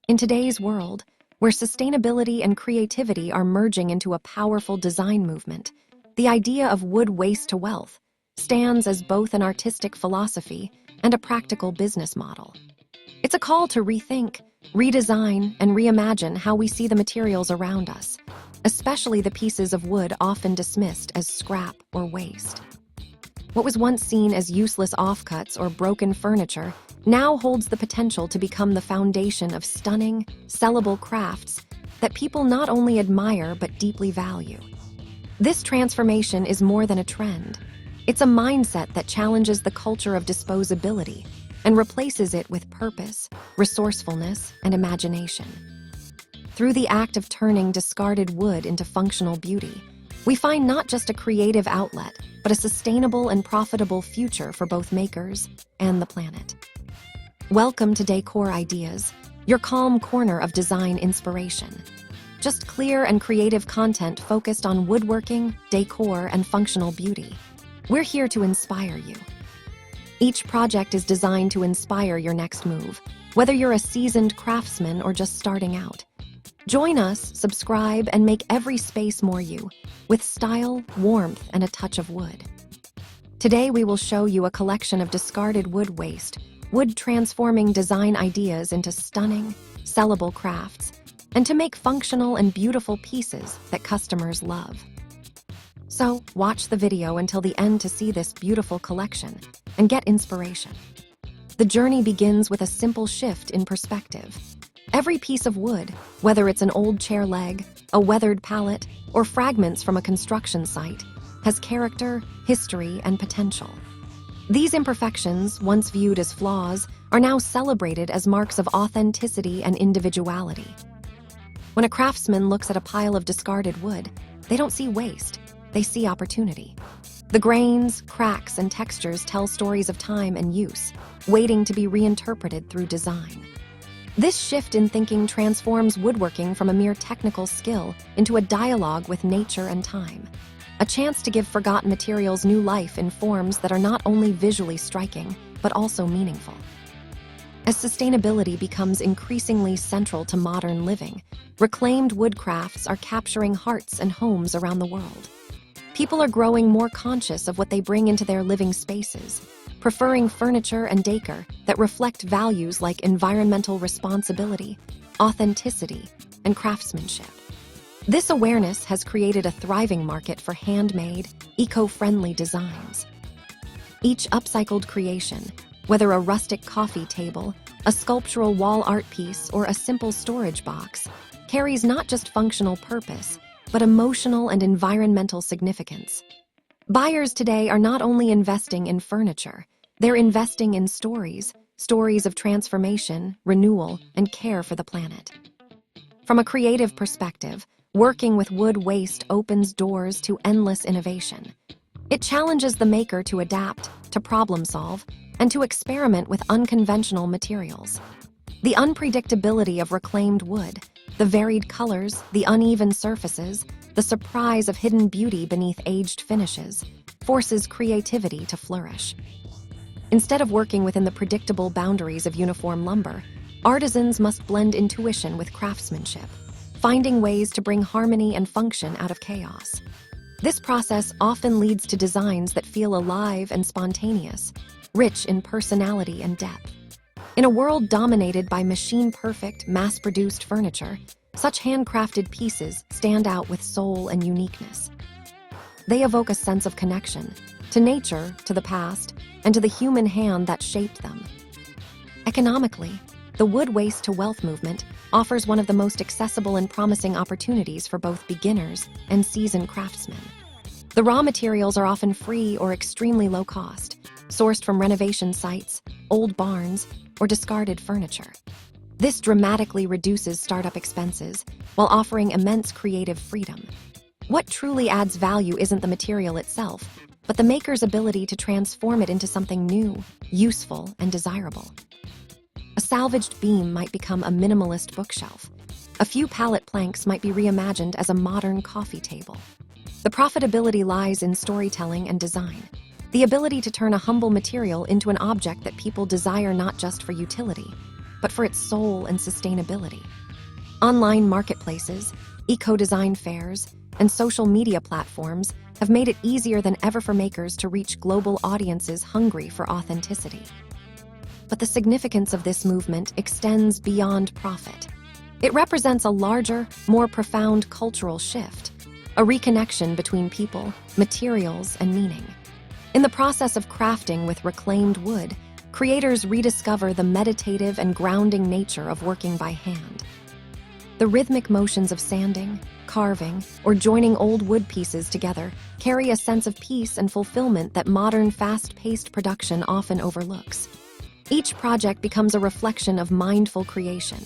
In today's world, where sustainability and creativity are merging into a powerful design movement, the idea of wood waste to wealth stands as both an artistic philosophy and a practical business model. It's a call to rethink, redesign, and reimagine how we see the materials around us, especially the pieces of wood often dismissed as scrap or waste. What was once seen as useless offcuts or broken furniture now holds the potential to become the foundation of stunning, sellable crafts that people not only admire but deeply value. This transformation is more than a trend. It's a mindset that challenges the culture of disposability and replaces it with purpose, resourcefulness, and imagination. Through the act of turning discarded wood into functional beauty, we find not just a creative outlet, but a sustainable and profitable future for both makers and the planet. Welcome to Decor Ideas, your calm corner of design inspiration. Just clear and creative content focused on woodworking, decor, and functional beauty. We're here to inspire you. Each project is designed to inspire your next move, whether you're a seasoned craftsman or just starting out. Join us, subscribe, and make every space more you, with style, warmth, and a touch of wood. Today we will show you a collection of discarded wood waste, wood transforming design ideas into stunning, sellable crafts, and to make functional and beautiful pieces that customers love. So, watch the video until the end to see this beautiful collection and get inspiration. The journey begins with a simple shift in perspective. Every piece of wood, whether it's an old chair leg, a weathered pallet, or fragments from a construction site, has character, history, and potential. These imperfections, once viewed as flaws, are now celebrated as marks of authenticity and individuality. When a craftsman looks at a pile of discarded wood, they don't see waste, they see opportunity. The grains, cracks, and textures tell stories of time and use, waiting to be reinterpreted through design. This shift in thinking transforms woodworking from a mere technical skill into a dialogue with nature and time. A chance to give forgotten materials new life in forms that are not only visually striking, but also meaningful. As sustainability becomes increasingly central to modern living, reclaimed wood crafts are capturing hearts and homes around the world. People are growing more conscious of what they bring into their living spaces, preferring furniture and decor that reflect values like environmental responsibility, authenticity, and craftsmanship. This awareness has created a thriving market for handmade, eco-friendly designs. Each upcycled creation, whether a rustic coffee table, a sculptural wall art piece, or a simple storage box, carries not just functional purpose, but emotional and environmental significance. Buyers today are not only investing in furniture, they're investing in stories of transformation, renewal, and care for the planet. From a creative perspective, working with wood waste opens doors to endless innovation. It challenges the maker to adapt, to problem solve, and to experiment with unconventional materials. The unpredictability of reclaimed wood, the varied colors, the uneven surfaces, the surprise of hidden beauty beneath aged finishes, forces creativity to flourish. Instead of working within the predictable boundaries of uniform lumber, artisans must blend intuition with craftsmanship, finding ways to bring harmony and function out of chaos. This process often leads to designs that feel alive and spontaneous, rich in personality and depth. In a world dominated by machine-perfect, mass-produced furniture, such handcrafted pieces stand out with soul and uniqueness. They evoke a sense of connection to nature, to the past, and to the human hand that shaped them. Economically, the wood waste to wealth movement offers one of the most accessible and promising opportunities for both beginners and seasoned craftsmen. The raw materials are often free or extremely low cost, sourced from renovation sites, old barns, or discarded furniture. This dramatically reduces startup expenses while offering immense creative freedom. What truly adds value isn't the material itself, but the maker's ability to transform it into something new, useful, and desirable. A salvaged beam might become a minimalist bookshelf. A few pallet planks might be reimagined as a modern coffee table. The profitability lies in storytelling and design, the ability to turn a humble material into an object that people desire not just for utility, but for its soul and sustainability. Online marketplaces, eco-design fairs, and social media platforms have made it easier than ever for makers to reach global audiences hungry for authenticity. But the significance of this movement extends beyond profit. It represents a larger, more profound cultural shift, a reconnection between people, materials, and meaning. In the process of crafting with reclaimed wood, creators rediscover the meditative and grounding nature of working by hand. The rhythmic motions of sanding, carving, or joining old wood pieces together carry a sense of peace and fulfillment that modern, fast-paced production often overlooks. Each project becomes a reflection of mindful creation,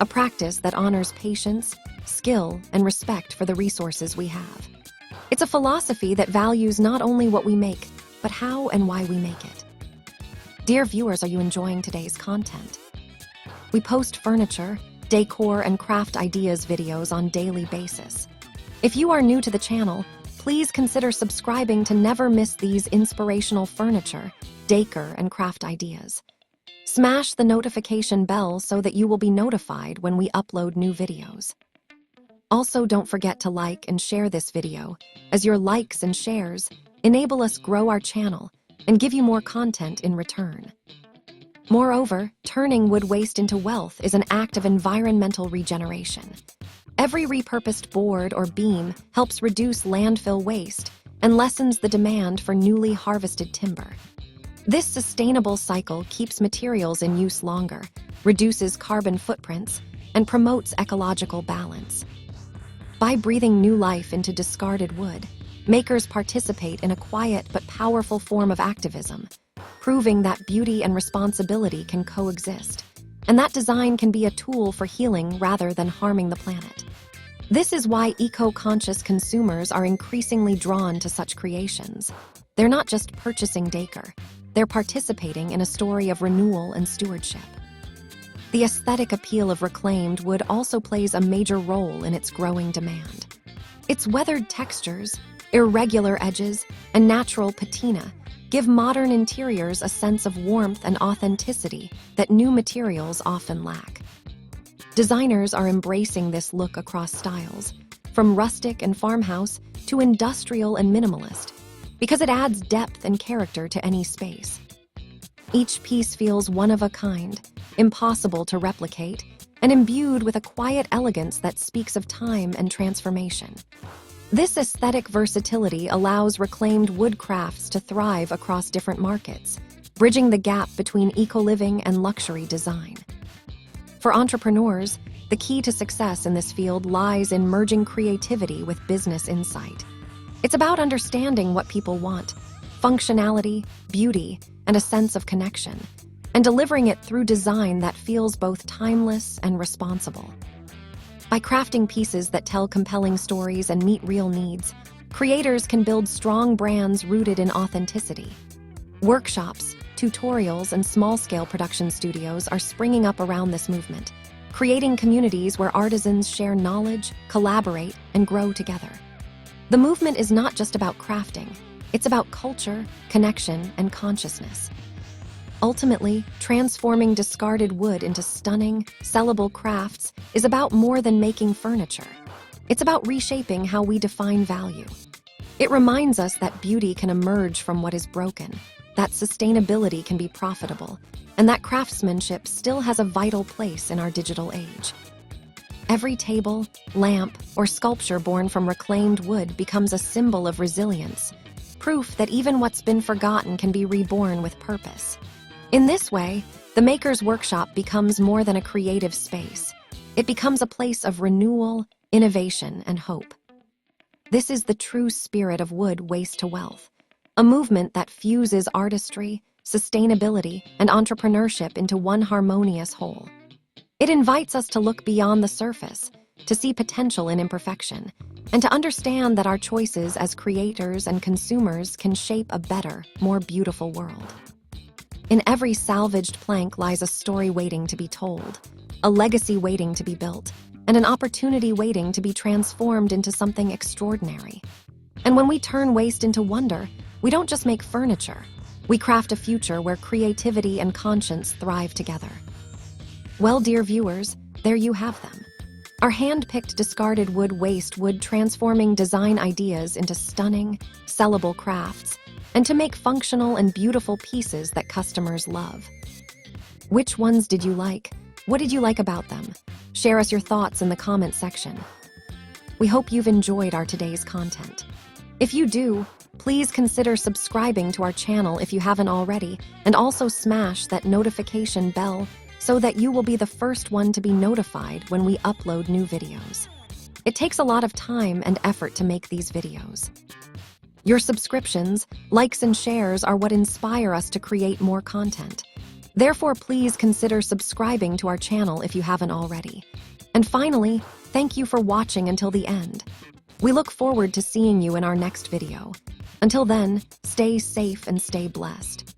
a practice that honors patience, skill, and respect for the resources we have. It's a philosophy that values not only what we make, but how and why we make it. Dear viewers, are you enjoying today's content? We post furniture, decor, and craft ideas videos on a daily basis. If you are new to the channel, please consider subscribing to never miss these inspirational furniture, decor, and craft ideas. Smash the notification bell so that you will be notified when we upload new videos. Also, don't forget to like and share this video, as your likes and shares enable us grow our channel and give you more content in return. Moreover, turning wood waste into wealth is an act of environmental regeneration. Every repurposed board or beam helps reduce landfill waste and lessens the demand for newly harvested timber. This sustainable cycle keeps materials in use longer, reduces carbon footprints, and promotes ecological balance. By breathing new life into discarded wood, makers participate in a quiet but powerful form of activism, proving that beauty and responsibility can coexist, and that design can be a tool for healing rather than harming the planet. This is why eco-conscious consumers are increasingly drawn to such creations. They're not just purchasing decor, they're participating in a story of renewal and stewardship. The aesthetic appeal of reclaimed wood also plays a major role in its growing demand. Its weathered textures, irregular edges, and natural patina give modern interiors a sense of warmth and authenticity that new materials often lack. Designers are embracing this look across styles, from rustic and farmhouse to industrial and minimalist, because it adds depth and character to any space. Each piece feels one of a kind, impossible to replicate, and imbued with a quiet elegance that speaks of time and transformation. This aesthetic versatility allows reclaimed wood crafts to thrive across different markets, bridging the gap between eco-living and luxury design. For entrepreneurs, the key to success in this field lies in merging creativity with business insight. It's about understanding what people want, functionality, beauty, and a sense of connection, and delivering it through design that feels both timeless and responsible. By crafting pieces that tell compelling stories and meet real needs, creators can build strong brands rooted in authenticity. Workshops, tutorials, and small-scale production studios are springing up around this movement, creating communities where artisans share knowledge, collaborate, and grow together. The movement is not just about crafting, it's about culture, connection, and consciousness. Ultimately, transforming discarded wood into stunning, sellable crafts is about more than making furniture. It's about reshaping how we define value. It reminds us that beauty can emerge from what is broken, that sustainability can be profitable, and that craftsmanship still has a vital place in our digital age. Every table, lamp, or sculpture born from reclaimed wood becomes a symbol of resilience, proof that even what's been forgotten can be reborn with purpose. In this way, the Maker's Workshop becomes more than a creative space. It becomes a place of renewal, innovation, and hope. This is the true spirit of wood waste to wealth, a movement that fuses artistry, sustainability, and entrepreneurship into one harmonious whole. It invites us to look beyond the surface, to see potential in imperfection, and to understand that our choices as creators and consumers can shape a better, more beautiful world. In every salvaged plank lies a story waiting to be told, a legacy waiting to be built, and an opportunity waiting to be transformed into something extraordinary. And when we turn waste into wonder, we don't just make furniture, we craft a future where creativity and conscience thrive together. Well, dear viewers, there you have them. Our hand-picked discarded wood waste would transforming design ideas into stunning, sellable crafts, and to make functional and beautiful pieces that customers love. Which ones did you like? What did you like about them? Share us your thoughts in the comment section. We hope you've enjoyed our today's content. If you do, please consider subscribing to our channel if you haven't already, and also smash that notification bell so that you will be the first one to be notified when we upload new videos. It takes a lot of time and effort to make these videos. Your subscriptions, likes, and shares are what inspire us to create more content. Therefore, please consider subscribing to our channel if you haven't already. And finally, thank you for watching until the end. We look forward to seeing you in our next video. Until then, stay safe and stay blessed.